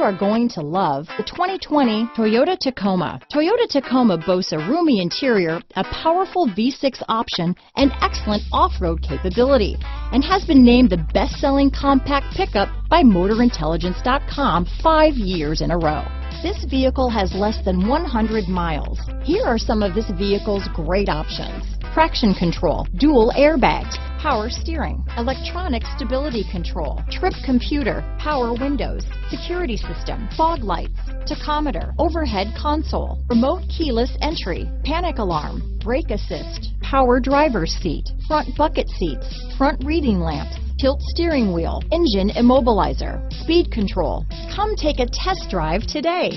are going to love the 2020 Toyota Tacoma. Toyota Tacoma boasts a roomy interior, a powerful V6 option, and excellent off-road capability, and has been named the best-selling compact pickup by MotorIntelligence.com 5 years in a row. This vehicle has less than 100 miles. Here are some of this vehicle's great options: traction control, dual airbags, power steering, electronic stability control, trip computer, power windows, security system, fog lights, tachometer, overhead console, remote keyless entry, panic alarm, brake assist, power driver's seat, front bucket seats, front reading lamps, tilt steering wheel, engine immobilizer, speed control. Come take a test drive today.